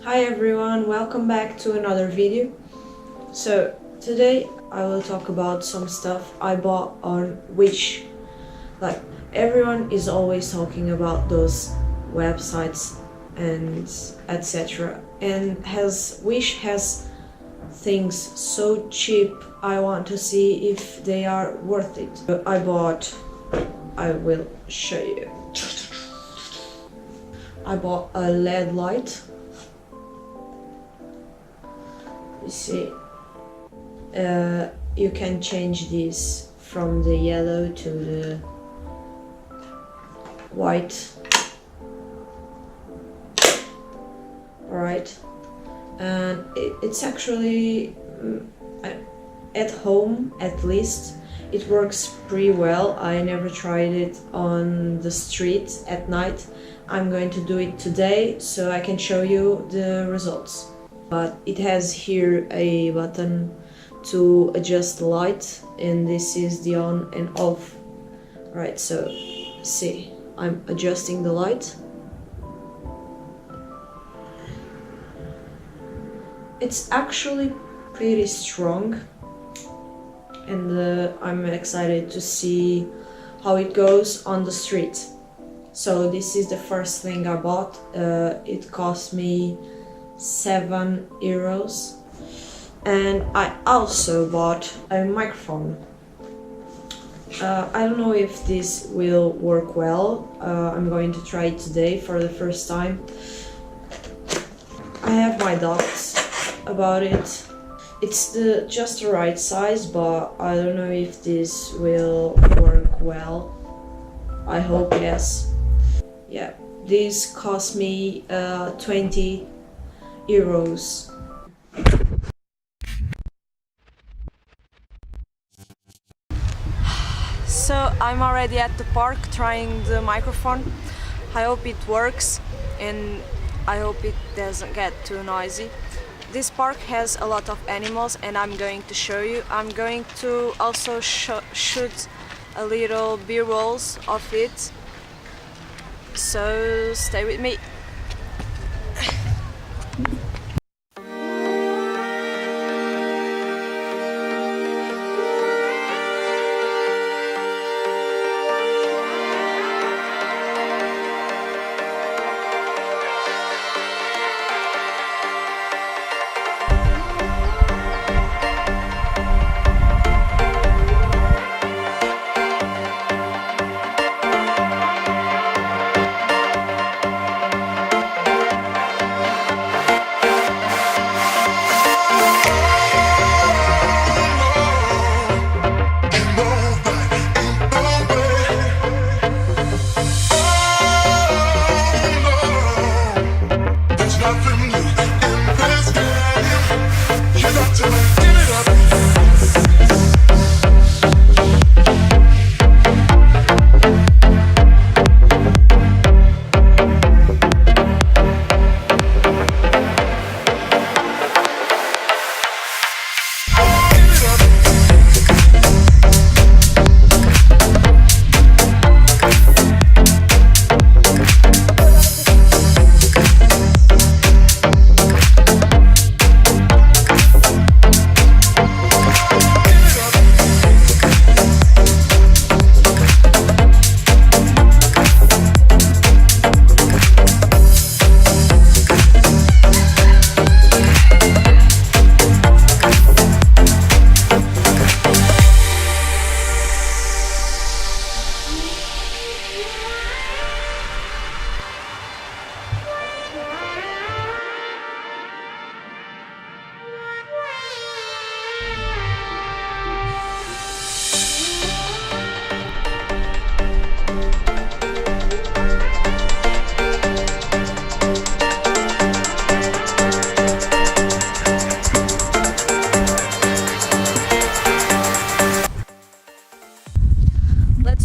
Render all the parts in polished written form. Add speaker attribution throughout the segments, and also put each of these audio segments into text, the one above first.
Speaker 1: Hi everyone, welcome back to another video. So today I will talk about some stuff I bought on Wish. Like everyone is always talking about those websites and etc. And Wish has things so cheap. I want to see if they are worth it. So I will show you. I bought a LED light. You see, you can change this from the yellow to the white. Alright, and it's actually at home, at least it works pretty well. I never tried it on the street at night. I'm going to do it today so I can show you the results. But it has here a button to adjust the light, and this is the on and off. Right, so see, I'm adjusting the light. It's actually pretty strong, and I'm excited to see how it goes on the street. So this is the first thing I bought. It cost me €7, and I also bought a microphone. I don't know if this will work well. I'm going to try it today for the first time. I have my doubts about it. It's just the right size, but I don't know if this will work well. I hope yes. Yeah, this cost me €20. So I'm already at the park trying the microphone. I hope it works and I hope it doesn't get too noisy. This park has a lot of animals and I'm going to show you. I'm going to also shoot a little B-rolls of it. So stay with me.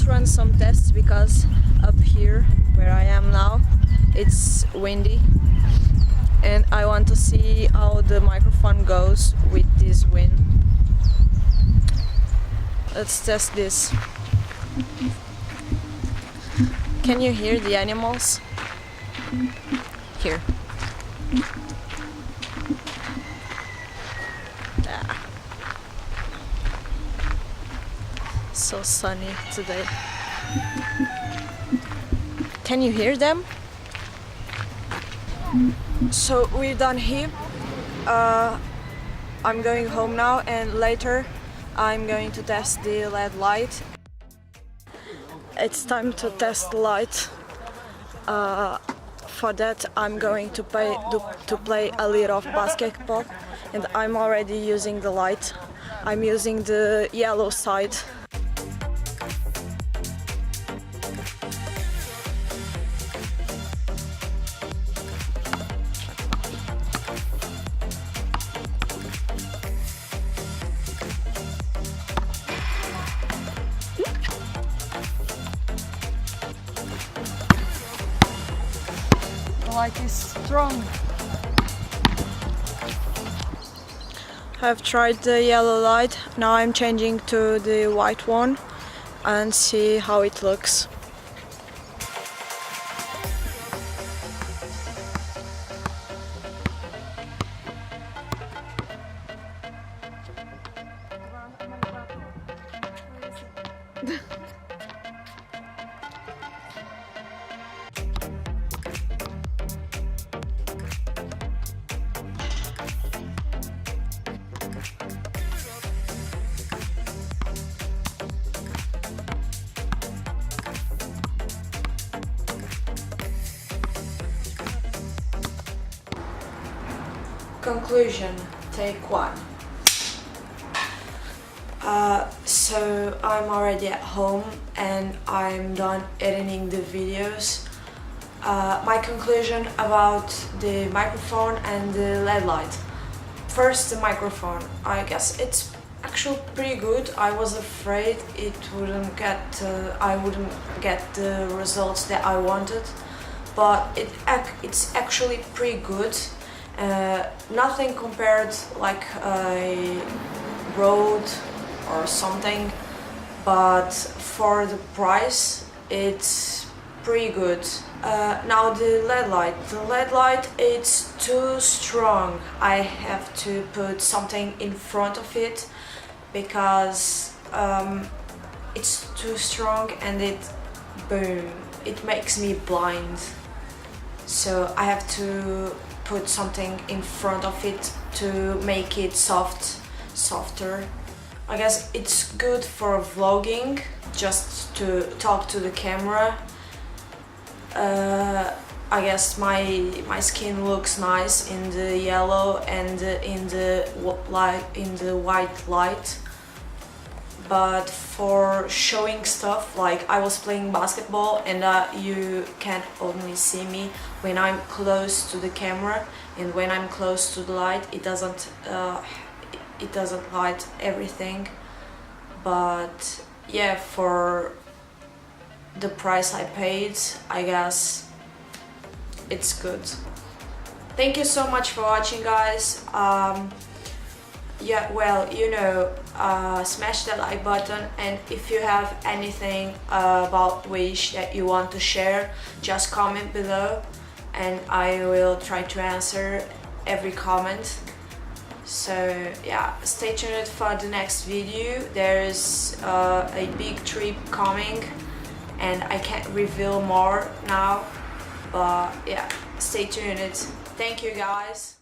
Speaker 1: Run some tests because up here where I am now it's windy and I want to see how the microphone goes with this wind. Let's test this. Can you hear the animals? Here.
Speaker 2: so sunny today. Can you hear them? So we're done here. I'm going home now, and later I'm going to test the LED light. It's time to test the light. For that I'm going to play a little of basketball, and I'm already using the light. I'm using the yellow side. The light is strong. I've tried the yellow light, now I'm changing to the white one and see how it looks. Conclusion, take one. So I'm already at home and I'm done editing the videos. My conclusion about the microphone and the LED light. First, the microphone. I guess it's actually pretty good. I was afraid I wouldn't get the results that I wanted, but it's actually pretty good. Nothing compared like a Rode or something, but for the price it's pretty good. Now the LED light. The LED light, it's too strong. I have to put something in front of it because it's too strong and it makes me blind. So I have to put something in front of it to make it softer. I guess it's good for vlogging, just to talk to the camera. I guess my skin looks nice in the yellow and in the white light. But for showing stuff, like I was playing basketball and you can only see me when I'm close to the camera, and when I'm close to the light it doesn't light everything. But yeah, for the price I paid, I guess it's good. Thank you so much for watching, guys. Yeah, well, you know, smash that like button, and if you have anything about Wish that you want to share, just comment below and I will try to answer every comment. So yeah, stay tuned for the next video. There's a big trip coming and I can't reveal more now, but yeah, stay tuned. Thank you, guys.